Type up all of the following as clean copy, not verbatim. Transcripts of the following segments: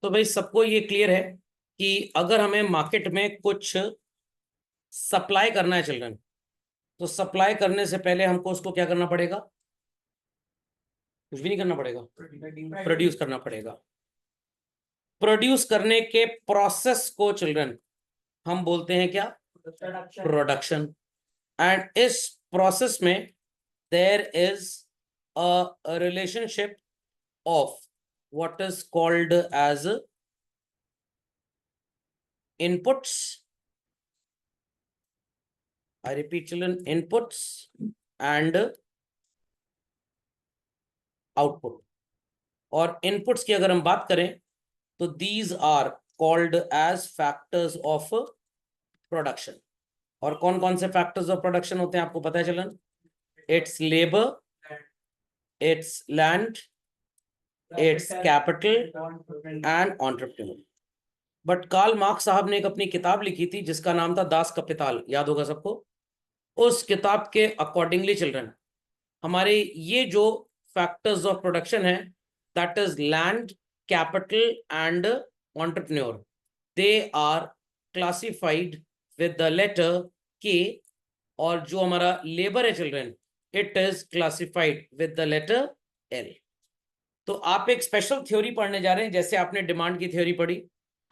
तो भाई सबको ये क्लियर है कि अगर हमें मार्केट में कुछ सप्लाई करना है चिल्ड्रन, तो सप्लाई करने से पहले हमको उसको क्या करना पड़ेगा? कुछ भी नहीं करना पड़ेगा, प्रोड्यूस करना पड़ेगा। प्रोड्यूस करने के प्रोसेस को चिल्ड्रन हम बोलते हैं क्या? प्रोडक्शन। एंड इस प्रोसेस में there is a relationship of what is called as inputs. I repeat children, inputs and output. और inputs की अगर हम बात करें तो these are called as factors of production. और कौन कौन से factors of production होते हैं आपको पता है चलन? It's labor, it's land, it's capital and entrepreneur. But Karl Marx साहब ने एक अपनी किताब लिखी थी जिसका नाम था दास कपिताल, याद होगा सबको। उस किताब के अकॉर्डिंगली चिल्ड्रन हमारे ये जो फैक्टर्स ऑफ प्रोडक्शन है, that is land, capital and entrepreneur, they are classified with the letter K. और जो हमारा लेबर है children, it is classified with the letter L. तो आप एक स्पेशल थ्योरी पढ़ने जा रहे हैं, जैसे आपने डिमांड की थ्योरी पढ़ी,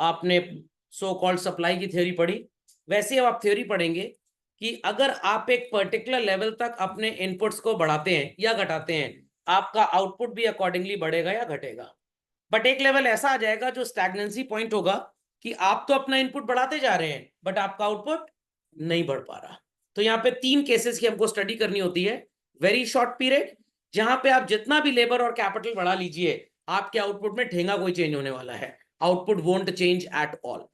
आपने सो कॉल्ड सप्लाई की थ्योरी पढ़ी, वैसे अब आप थ्योरी पढ़ेंगे कि अगर आप एक पर्टिकुलर लेवल तक अपने इनपुट्स को बढ़ाते हैं या घटाते हैं, आपका आउटपुट भी अकॉर्डिंगली बढ़ेगा या घटेगा। बट एक लेवल ऐसा आ जाएगा जो स्टैग्नेंसी पॉइंट होगा कि आप तो अपना इनपुट बढ़ाते जा रहे हैं बट आपका आउटपुट नहीं बढ़ पा रहा। तो यहाँ पे 3 केसेस की हमको स्टडी करनी होती है। वेरी शॉर्ट पीरियड, जहां पे आप जितना भी लेबर और कैपिटल बढ़ा लीजिए, आपके आउटपुट में ठेंगा कोई चेंज होने वाला है, output won't change at all.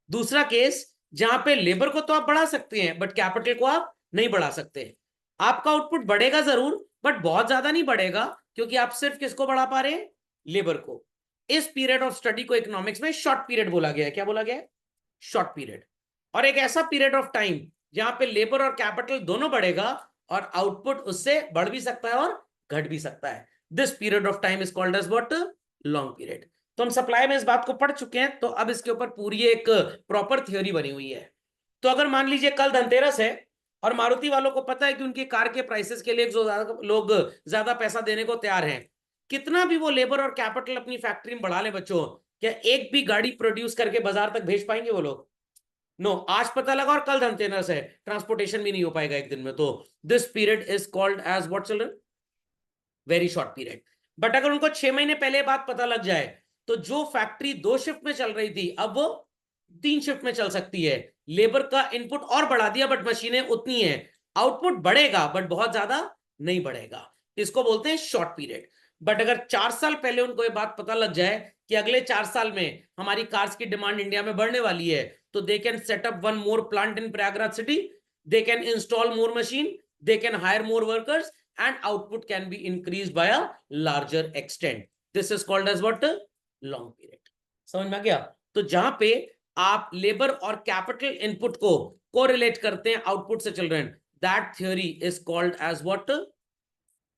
दूसरा केस, जहां पे लेबर को तो आप बढ़ा सकते हैं बट कैपिटल को आप नहीं बढ़ा सकते। आपका आउटपुट बढ़ेगा जरूर बट बहुत ज्यादा नहीं बढ़ेगा, क्योंकि आप सिर्फ किसको बढ़ा पा रहे हैं? लेबर को। इस पीरियड ऑफ स्टडी को इकोनॉमिक्स में शॉर्ट पीरियड बोला गया है। क्या बोला गया है? Short period. और एक ऐसा पीरियड ऑफ टाइम जहां पे लेबर और कैपिटल दोनों बढ़ेगा और आउटपुट उससे बढ़ भी सकता है और घट भी सकता है। This period of time is called as what? Long period. तो हम सप्लाई में इस बात को पढ़ चुके हैं, तो अब इसके ऊपर पूरी एक प्रॉपर थ्योरी बनी हुई है। तो अगर मान लीजिए कल धनतेरस है और मारुति वालों को पता है कि उनकी कार के प्राइसेस के लिए लोग ज्यादा पैसा देने को तैयार हैं, कितना भी वो लेबर और कैपिटल अपनी फैक्ट्री में बढ़ा ले बच्चों, क्या एक भी गाड़ी प्रोड्यूस करके बाजार तक भेज पाएंगे वो लोग? नो। आज पता लगा और कल धनतेरस है, ट्रांसपोर्टेशन भी नहीं हो पाएगा एक दिन में। तो this period is called as what children? Very short period. But अगर उनको 6 महीने पहले बात पता लग जाए तो जो फैक्ट्री 2 शिफ्ट में चल रही थी अब वो 3 शिफ्ट में चल सकती है। लेबर का इनपुट और बढ़ा दिया बट मशीनें उतनी है, आउटपुट बढ़ेगा बट बहुत ज्यादा नहीं बढ़ेगा। इसको बोलते हैं शॉर्ट पीरियड। बट अगर 4 साल पहले उनको ये बात पता लग जाए कि अगले 4 साल में हमारी कार्स की डिमांड इंडिया में बढ़ने वाली है, तो they can set up 1 more plant in Prayagraj city, they can install more machine, they can hire more workers and output can be increased by a larger extent. This is called as what? Long period. समझ में आ गया? तो जहां पे आप labour और capital input को correlate करते हैं आउटपुट से children, that theory is called as what?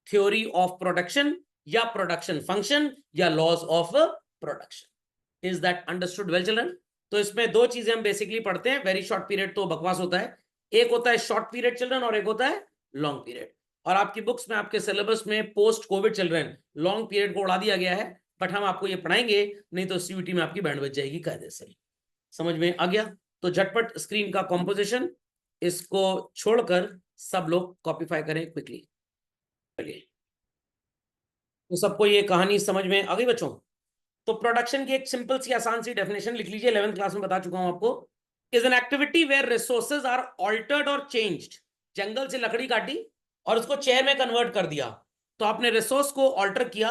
Theory of production या प्रोडक्शन फंक्शन या laws of production. Is that understood well children? तो इसमें 2 चीजें हम बेसिकली पढ़ते हैं। वेरी शॉर्ट पीरियड तो बकवास होता है, एक होता है शॉर्ट पीरियड चिल्ड्रन और एक होता है लॉन्ग पीरियड। और आपकी बुक्स में, आपके सिलेबस में post Covid children long period को उड़ा दिया गया है, बट हम आपको ये पढ़ाएंगे, नहीं तो सीयूटी में आपकी बैंड बच जाएगी कायदे से। समझ में आ गया? तो झटपट स्क्रीन का कॉम्पोजिशन इसको छोड़कर सब लोग कॉपीफाई करें क्विकली। चलिए, तो सबको ये कहानी समझ में आ गई बच्चों? तो प्रोडक्शन की एक सिंपल सी आसान सी डेफिनेशन लिख लीजिए, 11th क्लास में बता चुका हूं आपको। Is an activity where resources are altered और चेंज्ड। जंगल से लकड़ी काटी और उसको चेयर में कन्वर्ट कर दिया, तो आपने रिसोर्स को ऑल्टर किया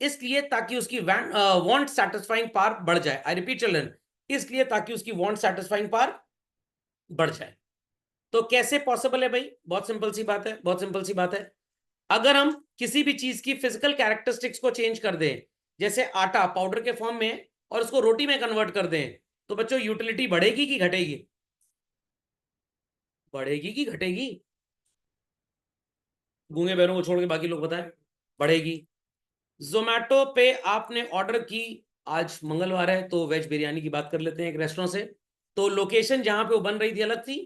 इसलिए ताकि उसकी वांट सेटिस्फाइंग पावर बढ़ जाए। आई रिपीट चिल्ड्रन, इसलिए ताकि उसकी वांट सेटिस्फाइंग पावर बढ़ जाए। तो कैसे पॉसिबल है भाई? बहुत सिंपल सी बात है, बहुत सिंपल सी बात है। अगर हम किसी भी चीज की फिजिकल कैरेक्टरिस्टिक्स को चेंज कर दें, जैसे आटा पाउडर के फॉर्म में, और उसको रोटी में कन्वर्ट कर दें, तो बच्चों यूटिलिटी बढ़ेगी कि घटेगी? बढ़ेगी कि घटेगी? गूंगे बहरों को छोड़ के बाकी लोग बताएं। बढ़ेगी। जोमेटो पे आपने ऑर्डर की आज मंगलवार है तो वेज बिरयानी की बात कर लेते हैं एक रेस्टोरेंट से। तो लोकेशन जहां पे वो बन रही थी अलग थी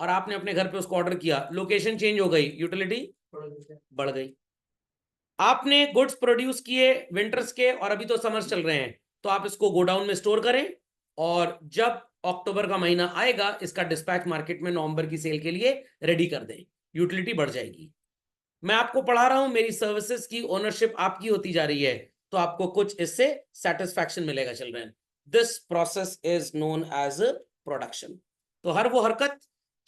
और आपने अपने घर पे उसको ऑर्डर किया, लोकेशन चेंज हो गई, यूटिलिटी बढ़ गई। आपने गुड्स प्रोड्यूस किए विंटर्स के और अभी तो समर्स चल रहे हैं, तो आप इसको गोडाउन में स्टोर करें और जब अक्टूबर का महीना आएगा इसका डिस्पैच मार्केट में नवंबर की सेल के लिए रेडी कर दें, यूटिलिटी बढ़ जाएगी। मैं आपको पढ़ा रहा हूं, मेरी सर्विसेज की ओनरशिप आपकी होती जा रही है, तो आपको कुछ इससे सेटिस्फैक्शन मिलेगा children. This process is known as production. तो हर वो हरकत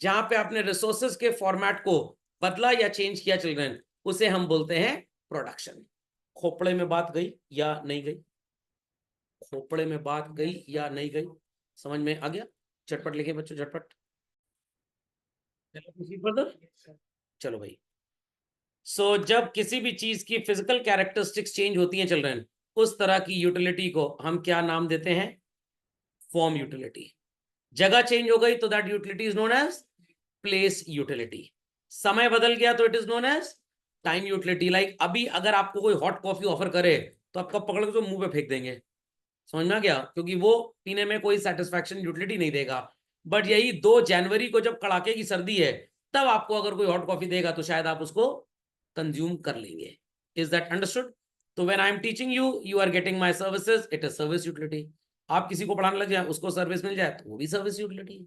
जहां पे आपने रिसोर्सेज के फॉर्मेट को बदला या चेंज किया चिल्ड्रन, उसे हम बोलते हैं प्रोडक्शन। खोपड़े में बात गई या नहीं गई? खोपड़े में बात गई या नहीं गई? समझ में आ गया? झटपट लिखे बच्चों, झटपट। चलो भाई। जब किसी भी चीज की फिजिकल कैरेक्टरिस्टिक्स चेंज होती हैं चिल्ड्रन, उस तरह की यूटिलिटी को हम क्या नाम देते हैं? Form utility. जगह चेंज हो गई तो that utility is known as place utility. समय बदल गया तो it is known as time utility. Like अभी अगर आपको कोई हॉट कॉफी ऑफर करे तो आप कब पकड़ के तो मुंह पे फेंक देंगे, समझ में आ गया? क्योंकि वो पीने में कोई सेटिस्फैक्शन यूटिलिटी नहीं देगा। बट यही 2 जनवरी को जब कड़ाके की सर्दी है, तब आपको अगर कोई हॉट कॉफी देगा तो शायद आप उसको कंज्यूम कर लेंगे। Is that understood? तो when I am teaching you, you are getting my services, it is service utility. आप किसी को पढ़ाने लग जाए, उसको सर्विस मिल जाए तो वो भी सर्विस यूटिलिटी।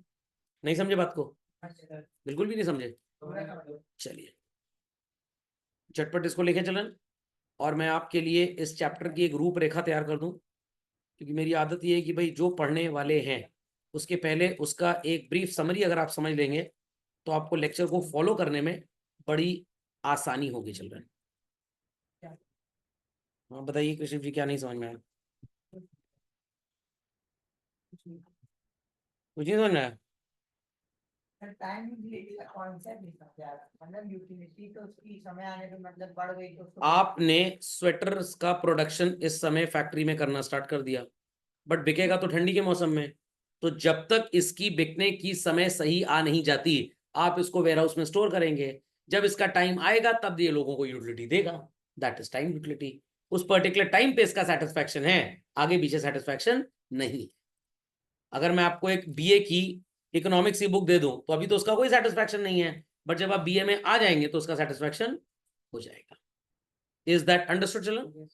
नहीं समझे बात को? बिल्कुल भी नहीं समझे? चलिए झटपट इसको लेके चलन और मैं आपके लिए इस चैप्टर की एक रूपरेखा तैयार कर दूं, क्योंकि मेरी आदत ये है कि भाई जो पढ़ने वाले हैं उसके पहले उसका एक ब्रीफ समरी अगर आप समझ लेंगे तो आपको लेक्चर को फॉलो करने में बड़ी आसानी होगी चिल्ड्रन। हाँ बताइए कृष्ण जी, क्या नहीं समझ में आया? कुछ नहीं समझ में आया? टाइम यूटिलिटी का कॉन्सेप्ट नहीं समझा, मतलब यूटिलिटी तो उसकी समय आने पे मतलब बढ़ गई तो आपने स्वेटर्स का प्रोडक्शन इस समय फैक्ट्री में करना स्टार्ट कर दिया, बट बिकेगा तो ठंडी के मौसम में। तो जब तक इसकी बिकने की समय सही आ नहीं जाती, आप इसको वेयर हाउस में स्टोर करेंगे। जब इसका टाइम आएगा तब ये लोगों को यूटिलिटी देगा, दैट इज टाइम यूटिलिटी। उस पर्टिकुलर टाइम पे इसका सेटिस्फैक्शन है, आगे पीछे सेटिस्फैक्शन नहीं। अगर मैं आपको एक बीए की इकोनॉमिक्स की बुक दे दूं तो अभी तो उसका कोई सेटिस्फैक्शन नहीं है, बट जब आप बीए में आ जाएंगे तो उसका सेटिस्फैक्शन हो जाएगा। Is that understood children?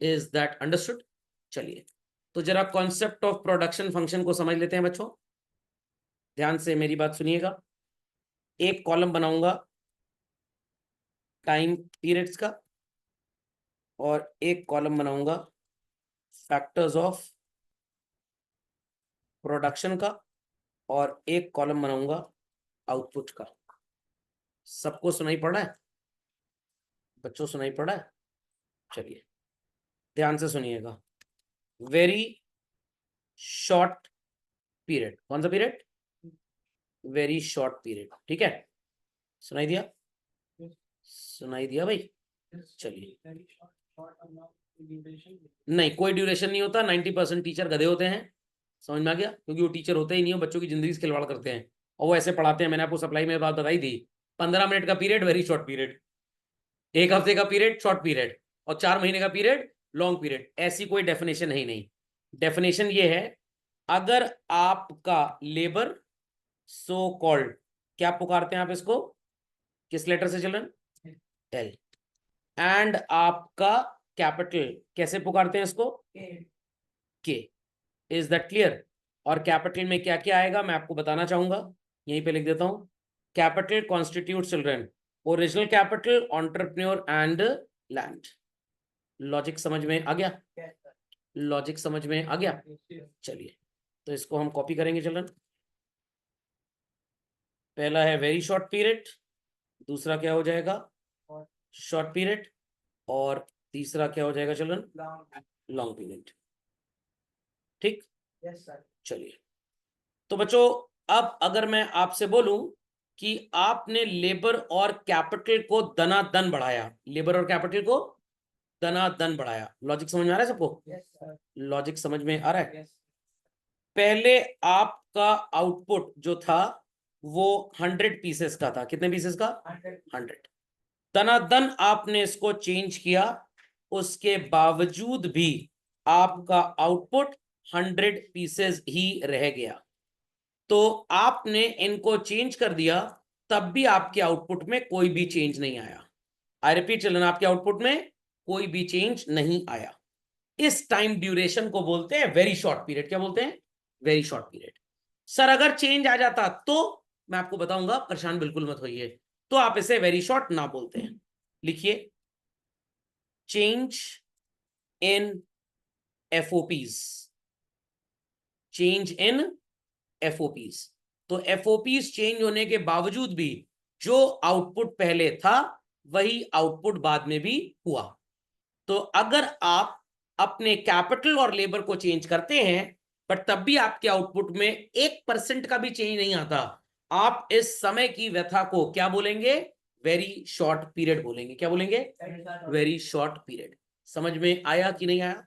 Is that understood? चलिए तो जरा कॉन्सेप्ट ऑफ प्रोडक्शन फंक्शन को समझ लेते हैं बच्चों। ध्यान से मेरी बात सुनिएगा। एक कॉलम बनाऊंगा टाइम पीरियड्स का और एक कॉलम बनाऊंगा फैक्टर्स ऑफ प्रोडक्शन का और एक कॉलम बनाऊंगा आउटपुट का। सबको सुनाई पड़ रहा है बच्चों? सुनाई पड़ रहा है? चलिए ध्यान से सुनिएगा। Very short period. कौन सा पीरियड? Very short period. ठीक है, सुनाई दिया? सुनाई दिया भाई? चलिए नहीं, कोई ड्यूरेशन नहीं होता। 90% टीचर गधे होते हैं, समझ में आ गया? क्योंकि वो टीचर होते ही नहीं हो, बच्चों की जिंदगी से खिलवाड़ करते हैं और वो ऐसे पढ़ाते हैं। मैंने आपको सप्लाई में बात बताई थी, 15 मिनट का पीरियड वेरी शॉर्ट पीरियड, 1 हफ्ते का पीरियड शॉर्ट पीरियड और 4 महीने का पीरियड लॉन्ग पीरियड। ऐसी कोई डेफिनेशन है ही नहीं। डेफिनेशन ये है, अगर आपका लेबर सो कॉल्ड, क्या पुकारते हैं आप इसको, किस लेटर से चिल्ड्रन? एल। एंड आपका कैपिटल कैसे पुकारते हैं इसको? के। Is that clear? और कैपिटल में क्या क्या आएगा मैं आपको बताना चाहूंगा, यहीं पे लिख देता हूं। Capital constitute children original capital, entrepreneur and land. Logic समझ में आ गया? लॉजिक समझ में आ गया? चलिए तो इसको हम कॉपी करेंगे चिल्ड्रन। पहला है वेरी शॉर्ट पीरियड, दूसरा क्या हो जाएगा? शॉर्ट पीरियड, और तीसरा क्या हो जाएगा चिल्ड्रन? Long period. ठीक? चलिए तो बच्चों, अब अगर मैं आपसे बोलूं कि आपने लेबर और कैपिटल को दनादन बढ़ाया, लेबर और कैपिटल को दनादन बढ़ाया, लॉजिक समझ में आ रहा है सबको? लॉजिक समझ में आ रहा है? पहले आपका आउटपुट जो था वो 100 पीसेस का था। कितने पीसेस का? 100। दनादन आपने इसको चेंज किया, उसके बावजूद भी आपका आउटपुट 100 पीसेस ही रह गया। तो आपने इनको चेंज कर दिया, तब भी आपके आउटपुट में कोई भी चेंज नहीं आया। आई रिपीट चिल्ड्रन, आपके आउटपुट में कोई भी चेंज नहीं आया। इस टाइम ड्यूरेशन को बोलते हैं वेरी शॉर्ट पीरियड। क्या बोलते हैं? Very short period. सर अगर चेंज आ जाता तो मैं आपको बताऊंगा, परेशान बिल्कुल मत होइए। तो आप इसे वेरी शॉर्ट ना बोलते हैं। लिखिए चेंज इन एफओपीज, चेंज इन एफओपीज। तो एफओपीज चेंज होने के बावजूद भी जो आउटपुट पहले था वही आउटपुट बाद में भी हुआ। तो अगर आप अपने कैपिटल और लेबर को चेंज करते हैं बट तब भी आपके आउटपुट में 1% का भी चेंज नहीं आता, आप इस समय की व्यथा को क्या बोलेंगे? वेरी शॉर्ट पीरियड बोलेंगे। क्या बोलेंगे? Very short period. समझ में आया कि नहीं आया?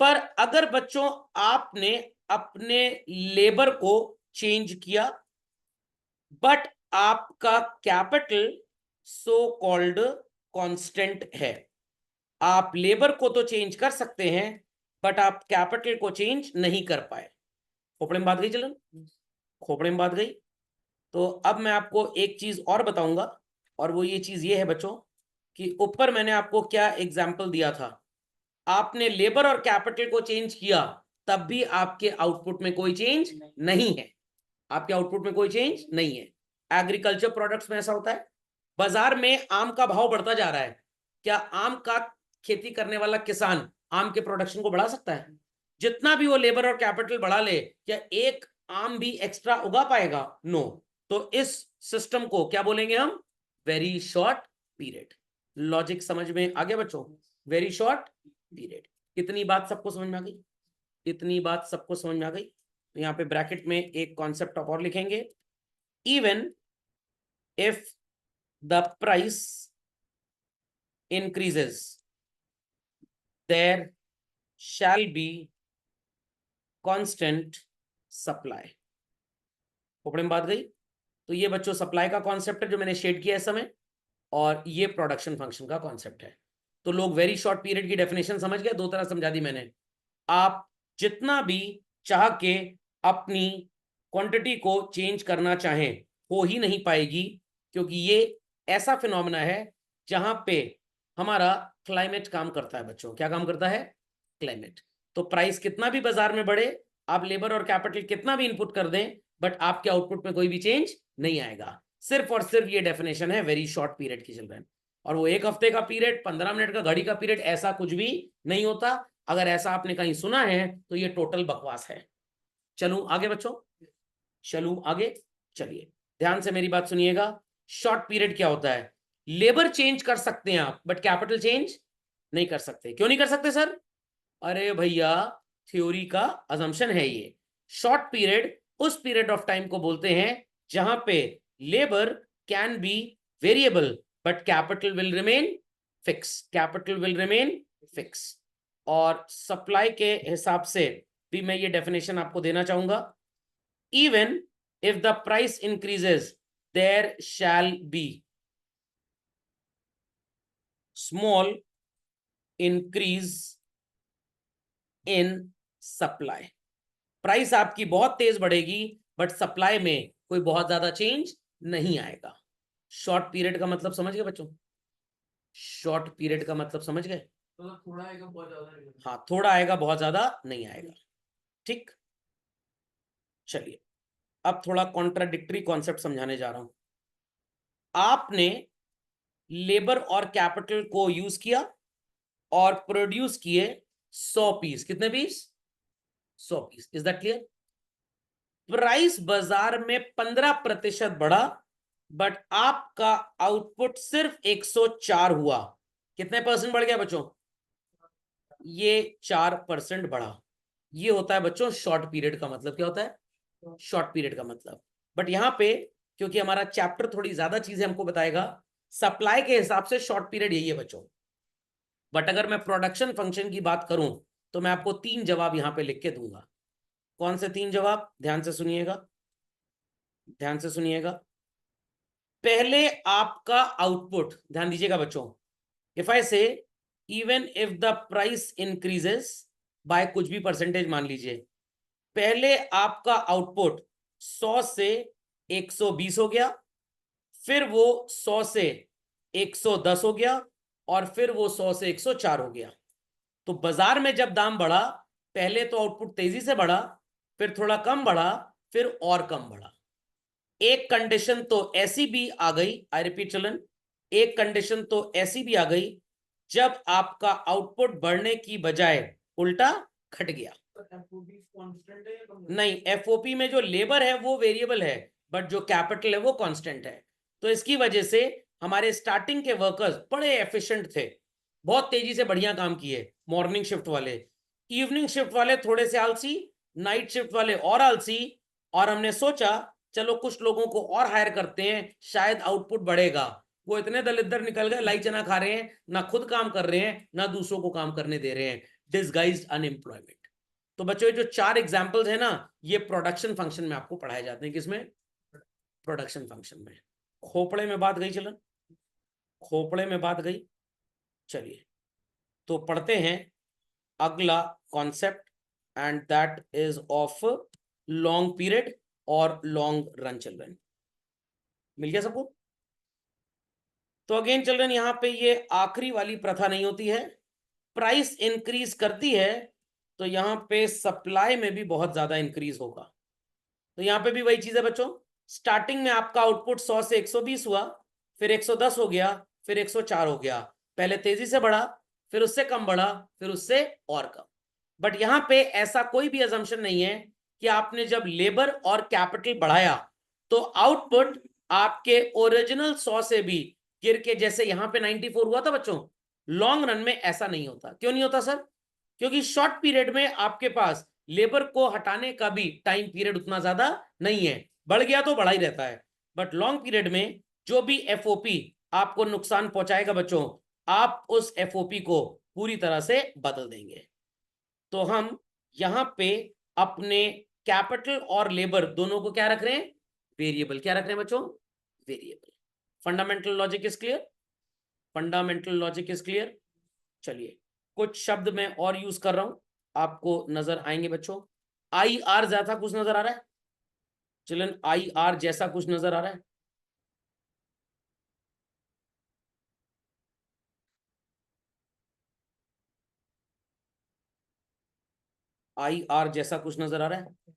पर अगर बच्चों आपने अपने लेबर को चेंज किया बट आपका कैपिटल सो कॉल्ड कांस्टेंट है। आप लेबर को तो चेंज कर सकते हैं बट आप कैपिटल को चेंज नहीं कर पाए। खोपड़े में बात गई चलन? खोपड़े में बात गई। तो अब मैं आपको एक चीज और बताऊंगा, और वो ये चीज ये है बच्चों कि ऊपर मैंने आपको क्या एग्जाम्पल दिया था। आपने लेबर और कैपिटल को चेंज किया तब भी आपके आउटपुट में कोई चेंज नहीं है। आपके आउटपुट में कोई चेंज नहीं है। एग्रीकल्चर प्रोडक्ट्स में ऐसा होता है। बाजार में आम का भाव बढ़ता जा रहा है, क्या आम का खेती करने वाला किसान आम के प्रोडक्शन को बढ़ा सकता है? जितना भी वो लेबर और कैपिटल बढ़ा ले, क्या एक आम भी एक्स्ट्रा उगा पाएगा? नो। तो इस सिस्टम को क्या बोलेंगे हम? Very short period. लॉजिक समझ में आ गया बच्चों? Very short period. कितनी बात सबको समझ में आ गई? इतनी बात सबको समझ में आ गई? तो यहाँ पे ब्रैकेट में एक कॉन्सेप्ट और लिखेंगे, even if the price increases there shall be constant supply। खोपड़े में बात गई? तो ये बच्चों सप्लाई का कॉन्सेप्ट है जो मैंने शेड किया इस समय, और ये प्रोडक्शन फंक्शन का कॉन्सेप्ट है। तो लोग वेरी शॉर्ट पीरियड की डेफिनेशन समझ गए? दो तरह समझा दी मैंने। आप जितना भी चाह के अपनी क्वांटिटी को चेंज करना चाहें हो ही नहीं पाएगी, क्योंकि ये ऐसा फिनोमेना है जहां पे हमारा क्लाइमेट काम करता है बच्चों। क्या काम करता है? क्लाइमेट। तो प्राइस कितना भी बाजार में बढ़े, आप लेबर और कैपिटल कितना भी इनपुट कर दें, बट आपके आउटपुट में कोई भी चेंज नहीं आएगा। सिर्फ और सिर्फ ये डेफिनेशन है वेरी शॉर्ट पीरियड की चिल्ड्रन। और वो 1 हफ्ते का पीरियड, 15 मिनट का घड़ी का पीरियड, ऐसा कुछ भी नहीं होता। अगर ऐसा आपने कहीं सुना है तो ये टोटल बकवास है। चलूं आगे बच्चों? चलूं आगे? चलिए ध्यान से मेरी बात सुनिएगा। शॉर्ट पीरियड क्या होता है? लेबर चेंज कर सकते हैं आप बट कैपिटल चेंज नहीं कर सकते। क्यों नहीं कर सकते सर? अरे भैया, थ्योरी का अजम्पशन है ये। शॉर्ट पीरियड उस पीरियड ऑफ टाइम को बोलते हैं जहां पे labour can be variable but capital will remain fix. Capital will remain fix. और सप्लाई के हिसाब से भी मैं ये डेफिनेशन आपको देना चाहूंगा, even if the price increases there shall be small increase in supply. Price आपकी बहुत तेज बढ़ेगी बट सप्लाई में कोई बहुत ज्यादा चेंज नहीं आएगा। शॉर्ट पीरियड का मतलब समझ गए बच्चों? शॉर्ट पीरियड का मतलब समझ गए? तो थोड़ा आएगा बहुत ज्यादा नहीं। हाँ, थोड़ा आएगा बहुत ज्यादा नहीं आएगा। ठीक, चलिए अब थोड़ा कॉन्ट्राडिक्टरी कॉन्सेप्ट समझाने जा रहा हूं। आपने लेबर और कैपिटल को यूज किया और प्रोड्यूस किए 100 पीस। कितने piece? 100 piece. Is that clear? Price बाजार में 15% बढ़ा बट आपका आउटपुट सिर्फ 104 हुआ। कितने परसेंट बढ़ गया बच्चों? ये 4% बढ़ा। ये होता है बच्चों शॉर्ट पीरियड का मतलब। क्या होता है? शॉर्ट पीरियड का मतलब। बट यहां पे क्योंकि हमारा चैप्टर थोड़ी ज्यादा चीजें हमको बताएगा, सप्लाई के हिसाब से शॉर्ट पीरियड यही है बच्चों। बट अगर मैं प्रोडक्शन फंक्शन की बात करूं तो मैं आपको 3 जवाब यहां पे लिख के दूंगा। कौन से 3 जवाब? ध्यान से सुनिएगा, ध्यान से सुनिएगा। पहले आपका आउटपुट, ध्यान दीजिएगा बच्चों। इफ आई से even if the price increases by कुछ भी परसेंटेज मान लीजिए, पहले आपका आउटपुट 100 से 120 हो गया, फिर वो 100 से 110 हो गया, और फिर वो 100 से 104 हो गया। तो बाजार में जब दाम बढ़ा, पहले तो आउटपुट तेजी से बढ़ा, फिर थोड़ा कम बढ़ा, फिर और कम बढ़ा। एक कंडीशन तो ऐसी भी आ गई, आई रिपीट चिल्ड्रन, एक कंडीशन तो ऐसी भी आ गई जब आपका आउटपुट बढ़ने की बजाय उल्टा घट गया। FOB कांस्टेंट है या कम है? नहीं, एफओपी में जो लेबर है वो वेरिएबल है, बट जो कैपिटल है वो कांस्टेंट है। तो इसकी वजह से हमारे स्टार्टिंग के वर्कर्स बड़े एफिशिएंट थे, बहुत तेजी से बढ़िया काम किए, मॉर्निंग शिफ्ट वाले। इवनिंग शिफ्ट वाले थोड़े से आलसी, नाइट शिफ्ट वाले और आलसी, और हमने सोचा चलो कुछ लोगों को और हायर करते हैं, शायद आउटपुट बढ़ेगा। वो इतने दलिद्दर निकल गए, लाई चना खा रहे हैं, ना खुद काम कर रहे हैं ना दूसरों को काम करने दे रहे हैं, डिसगाइज्ड अनएम्प्लॉयमेंट। तो बच्चों ये जो 4 एग्जाम्पल्स है ना, ये प्रोडक्शन फंक्शन में आपको पढ़ाए जाते हैं। किसमें? प्रोडक्शन फंक्शन में। खोपड़े में बात गई चलन, खोपड़े में बात गई। चलिए तो पढ़ते हैं अगला concept, and that is of long period और लॉन्ग रन चिल्ड्रन। मिल गया सबको? तो अगेन चिल्ड्रन, यहां पे ये आखिरी वाली प्रथा नहीं होती है, प्राइस इंक्रीज करती है तो यहां पे सप्लाई में भी बहुत ज्यादा इंक्रीज होगा। तो यहां पे भी वही चीज है बच्चों, स्टार्टिंग में आपका आउटपुट 100 से 120 हुआ, फिर 110 हो गया, फिर 104 हो गया। पहले तेजी से बढ़ा, फिर उससे कम बढ़ा, फिर उससे और कम। बट यहां पे ऐसा कोई भी अजम्पशन नहीं है कि आपने जब लेबर और कैपिटल बढ़ाया तो आउटपुट आपके ओरिजिनल 100 से भी गिर के, जैसे यहां पे 94 हुआ था बच्चों, लॉन्ग रन में ऐसा नहीं होता। क्यों नहीं होता सर? क्योंकि शॉर्ट पीरियड में आपके पास लेबर को हटाने का भी टाइम पीरियड उतना ज्यादा नहीं है, बढ़ गया तो बढ़ा ही रहता है। बट लॉन्ग पीरियड में जो भी एफओपी आपको नुकसान पहुंचाएगा बच्चों, आप उस एफओपी को पूरी तरह से बदल देंगे। तो हम यहां पे अपने कैपिटल और लेबर दोनों को क्या रख रहे हैं? वेरिएबल। क्या रख रहे हैं बच्चों? Variable. Fundamental logic is clear? Fundamental logic is clear? चलिए कुछ शब्द मैं और यूज कर रहा हूं, आपको नजर आएंगे बच्चों। आई आर जैसा कुछ नजर आ रहा है चिल्ड्रन? आई आर जैसा कुछ नजर आ रहा है? आई आर जैसा कुछ नजर आ रहा है?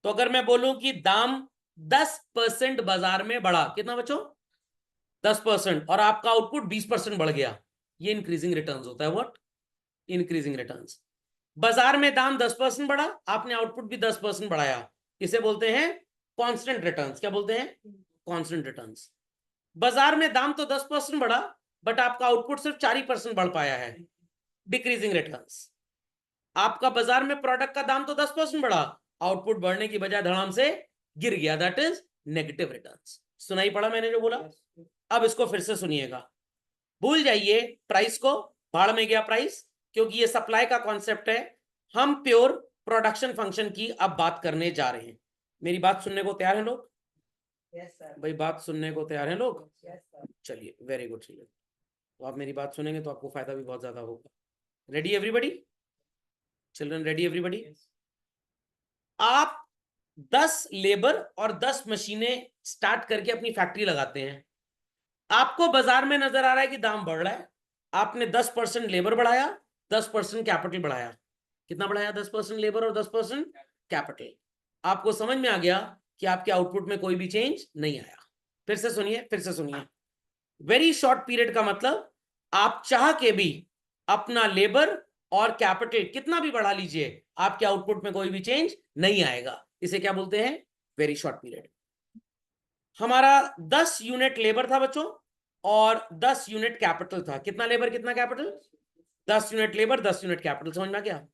तो अगर मैं बोलूं कि दाम 10% बाजार में बढ़ा, कितना बच्चों? 10%, और आपका आउटपुट 20% बढ़ गया, ये इंक्रीजिंग रिटर्न्स होता है। व्हाट? Increasing returns. बाजार में दाम 10% बढ़ा, आपने आउटपुट भी 10% बढ़ाया, इसे बोलते हैं कांस्टेंट रिटर्न्स। क्या बोलते हैं? Constant returns. बाजार में दाम तो 10% बढ़ा, बट आपका आउटपुट सिर्फ 4% बढ़ पाया है, डिक्रीजिंग रिटर्न्स। आपका बाजार में प्रोडक्ट का दाम तो 10% बढ़ा, आउटपुट बढ़ने की बजाय धड़ाम से गिर गया, दैट इज नेगेटिव रिटर्न्स। सुनाई पड़ा मैंने जो बोला? अब इसको फिर से सुनिएगा, भूल जाइए प्राइस को, भाड़ में गया प्राइस, क्योंकि ये सप्लाई का कॉन्सेप्ट है। हम प्योर प्रोडक्शन फंक्शन की अब बात करने जा रहे हैं। मेरी बात सुनने को तैयार हैं लोग? यस सर, भाई बात सुनने को तैयार हैं लोग? Yes sir. चलिए वेरी गुड। चलिए तो आप मेरी बात सुनेंगे तो आपको फायदा भी बहुत ज्यादा होगा। Ready everybody? Children ready everybody? आप 10 लेबर और 10 मशीनें स्टार्ट करके अपनी फैक्ट्री लगाते हैं, आपको बाजार में नजर आ रहा है कि दाम बढ़ रहा है, आपने 10% लेबर बढ़ाया, 10% कैपिटल बढ़ाया। कितना बढ़ाया? 10% लेबर और 10% कैपिटल। आपको समझ में आ गया कि आपके आउटपुट में कोई भी चेंज नहीं आया। फिर से सुनिए, फिर से सुनिए। वेरी शॉर्ट पीरियड का मतलब, आप चाह के भी अपना लेबर और कैपिटल कितना भी बढ़ा लीजिए, आपके आउटपुट में कोई भी चेंज नहीं आएगा। इसे क्या बोलते हैं? Very short period. हमारा 10 यूनिट लेबर था बच्चों और 10 यूनिट कैपिटल था। कितना लेबर कितना capital? 10 unit labour 10 unit capital. समझ में आ गया?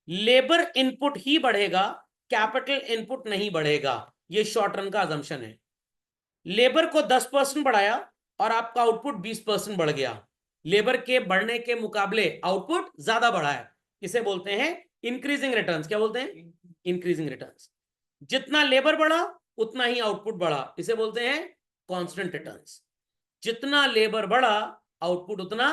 लेबर इनपुट ही बढ़ेगा, कैपिटल इनपुट नहीं बढ़ेगा, ये शॉर्ट रन का अजम्पशन है। लेबर को 10% बढ़ाया और आपका आउटपुट 20% बढ़ गया, लेबर के बढ़ने के मुकाबले आउटपुट ज्यादा बढ़ा है, इसे बोलते हैं इंक्रीजिंग रिटर्न्स। क्या बोलते हैं? Increasing returns. जितना लेबर बढ़ा उतना ही आउटपुट बढ़ा, इसे बोलते हैं कांस्टेंट रिटर्न्स। जितना लेबर बढ़ा आउटपुट उतना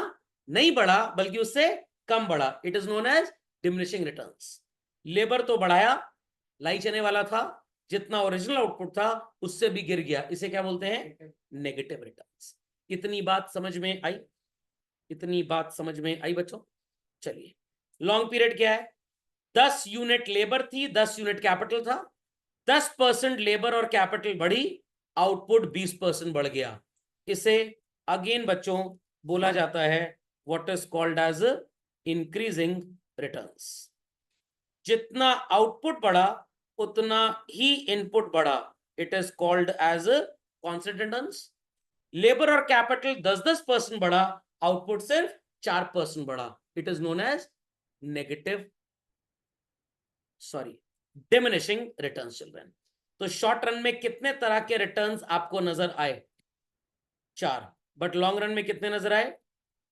नहीं बढ़ा बल्कि उससे कम बढ़ा, it is known as diminishing returns. Labour तो बढ़ाया, लाई चने वाला था, जितना ओरिजिनल आउटपुट था उससे भी गिर गया, इसे क्या बोलते हैं? Negative returns. इतनी बात समझ में आई? इतनी बात समझ में आई बच्चों? चलिए, लॉन्ग पीरियड क्या है? 10 यूनिट लेबर थी, 10 यूनिट कैपिटल था, 10% लेबर और कैपिटल बढ़ी, आउटपुट 20% बढ़ गया। इसे अगेन बच्चों बोला जाता है what is called as increasing returns. जितना आउटपुट बढ़ा उतना ही इनपुट बढ़ा, it is called as constant returns. Labour और कैपिटल 10-10% बढ़ा, आउटपुट सिर्फ 4% बढ़ा, it is known as negative diminishing returns children. तो शॉर्ट रन में कितने तरह के रिटर्न्स आपको नजर आए? 4। बट लॉन्ग रन में कितने नजर आए?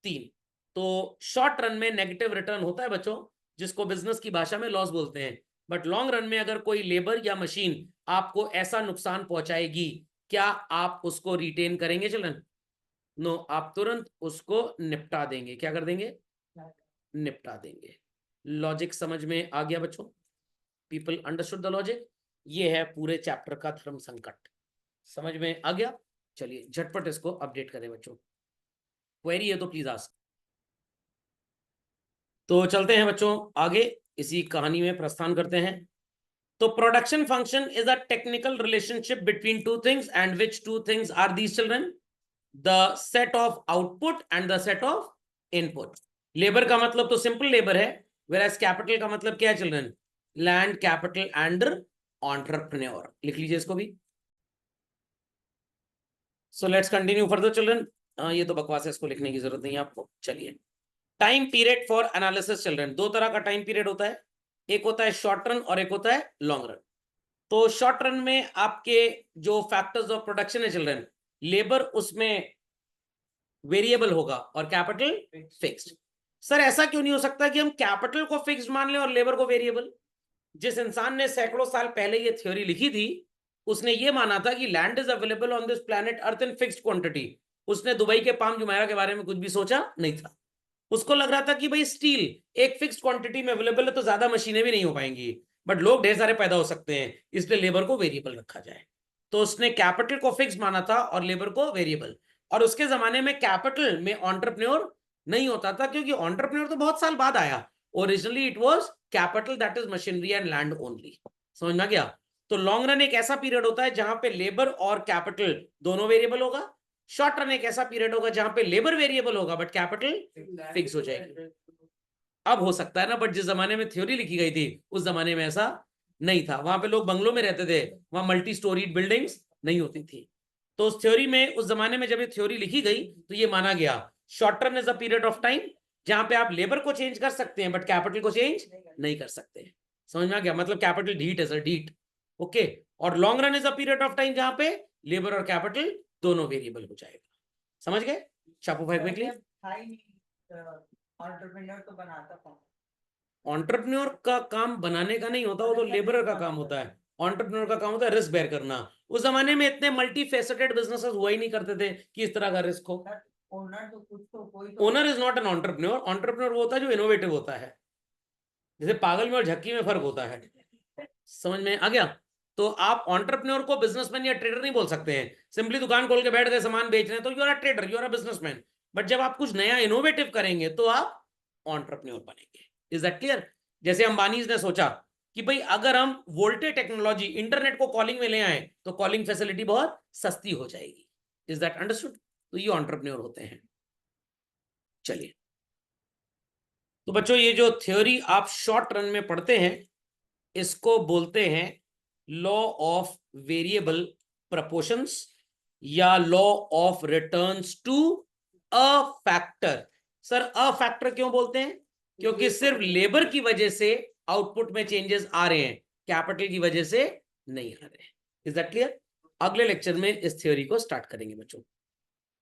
3। तो शॉर्ट रन में नेगेटिव रिटर्न होता है बच्चों, जिसको बिजनेस की भाषा में लॉस बोलते हैं। बट लॉन्ग रन में अगर कोई लेबर या मशीन आपको ऐसा नुकसान पहुंचाएगी, क्या आप उसको रिटेन करेंगे चिल्ड्रन? नो, आप तुरंत उसको निपटा देंगे। क्या कर देंगे? निपटा देंगे। लॉजिक समझ में आ गया बच्चों? People understood the logic? ये है पूरे चैप्टर का धर्म संकट। समझ में आ गया? चलिए झटपट इसको अपडेट करें बच्चों। क्वेरी है तो प्लीज आस्क। तो चलते हैं बच्चों आगे, इसी कहानी में प्रस्थान करते हैं। तो production function is a technical relationship between two things, and which two things are these children? The set of output and the set of input. Labour का मतलब तो सिंपल लेबर है, whereas कैपिटल का मतलब क्या है children? Land, capital and entrepreneur. लिख लीजिए इसको भी। So let's continue further children. ये तो बकवास है, इसको लिखने की जरूरत नहीं है आपको। चलिए, time period for analysis children. दो तरह का टाइम पीरियड होता है, एक होता है शॉर्ट रन और एक होता है लॉन्ग रन। तो शॉर्ट रन में आपके जो फैक्टर्स ऑफ प्रोडक्शन है चिल्ड्रन, लेबर उसमें वेरिएबल होगा और कैपिटल फिक्स्ड। सर ऐसा क्यों नहीं हो सकता कि हम कैपिटल को फिक्स्ड मान लें और लेबर को वेरिएबल? जिस इंसान ने सैकड़ों साल पहले ये थ्योरी लिखी थी, उसने ये माना था कि land is available on this planet earth in fixed quantity. उसने दुबई के पाम जुमेरा के बारे में कुछ भी सोचा नहीं था। उसको लग रहा था कि भाई स्टील एक फिक्स्ड क्वांटिटी में अवेलेबल है तो ज्यादा मशीनें भी नहीं हो पाएंगी, बट लोग ढेर सारे पैदा हो सकते हैं, इसलिए लेबर को वेरिएबल रखा जाए। तो उसने कैपिटल को फिक्स माना था और लेबर को वेरिएबल। और उसके जमाने में कैपिटल में एंटरप्रेन्योर नहीं होता था, क्योंकि एंटरप्रेन्योर तो बहुत साल बाद आया। Originally it was capital, that is machinery and land only. समझ में आ गया? तो लॉन्ग रन एक ऐसा पीरियड होता है जहां पे लेबर और कैपिटल दोनों वेरिएबल होगा। शॉर्ट रन एक ऐसा पीरियड होगा जहां पे लेबर वेरिएबल होगा बट कैपिटल फिक्स हो जाएगी। अब हो सकता है ना, बट जिस जमाने में थ्योरी लिखी गई थी उस जमाने में ऐसा नहीं था। वहां पे लोग बंगलों में रहते थे, वहां मल्टी स्टोरीड बिल्डिंग्स नहीं होती थी। तो उस थ्योरी में, उस जमाने में जब ये थ्योरी लिखी गई तो ये माना गया short run is a period of time जहां पे आप लेबर को चेंज कर सकते हैं बट कैपिटल को चेंज नहीं कर सकते। समझ में आ गया? मतलब कैपिटल डीट है सर, डीट। ओके। और long run is a period of time जहां पे लेबर और कैपिटल दोनों वेरिएबल हो जाएगा। समझ गए? शापू भाई क्विकली। एंटरप्रेन्योर तो बनाता था। एंटरप्रेन्योर का काम बनाने का नहीं होता, वो तो लेबर का काम होता है। एंटरप्रेन्योर का काम होता है रिस्क बेयर करना। उस जमाने में इतने मल्टी फेसेटेड बिजनेसेस हुआ ही नहीं करते थे कि इस तरह का रिस्क हो। ओनर तो कुछ तो कोई तो owner is not an entrepreneur. Entrepreneur वो होता है जो इनोवेटिव होता है। जैसे पागल में और झक्की में फर्क होता है। समझ में आ गया? तो आप एंटरप्रेन्योर को बिजनेसमैन या ट्रेडर नहीं बोल सकते हैं। सिंपली दुकान खोल के बैठ गए सामान बेच रहे हैं तो you are a trader, you are a businessman. But जब आप कुछ नया इनोवेटिव करेंगे तो आप एंटरप्रेन्योर बनेंगे। Is that clear? जैसे अंबानी ने सोचा कि भाई अगर हम वोल्टे टेक्नोलॉजी इंटरनेट को कॉलिंग में ले आए तो कॉलिंग फैसिलिटी बहुत सस्ती हो जाएगी। Is that understood? तो ये एंटरप्रेन्योर होते हैं। चलिए, तो बच्चों ये जो थ्योरी आप शॉर्ट रन में पढ़ते हैं इसको बोलते हैं लॉ ऑफ वेरिएबल प्रपोर्शंस या law of returns to a factor. Sir a factor क्यों बोलते हैं? क्योंकि सिर्फ लेबर की वजह से आउटपुट में चेंजेस आ रहे हैं, कैपिटल की वजह से नहीं आ रहे हैं। Is that clear? अगले लेक्चर में इस थ्योरी को स्टार्ट करेंगे बच्चों।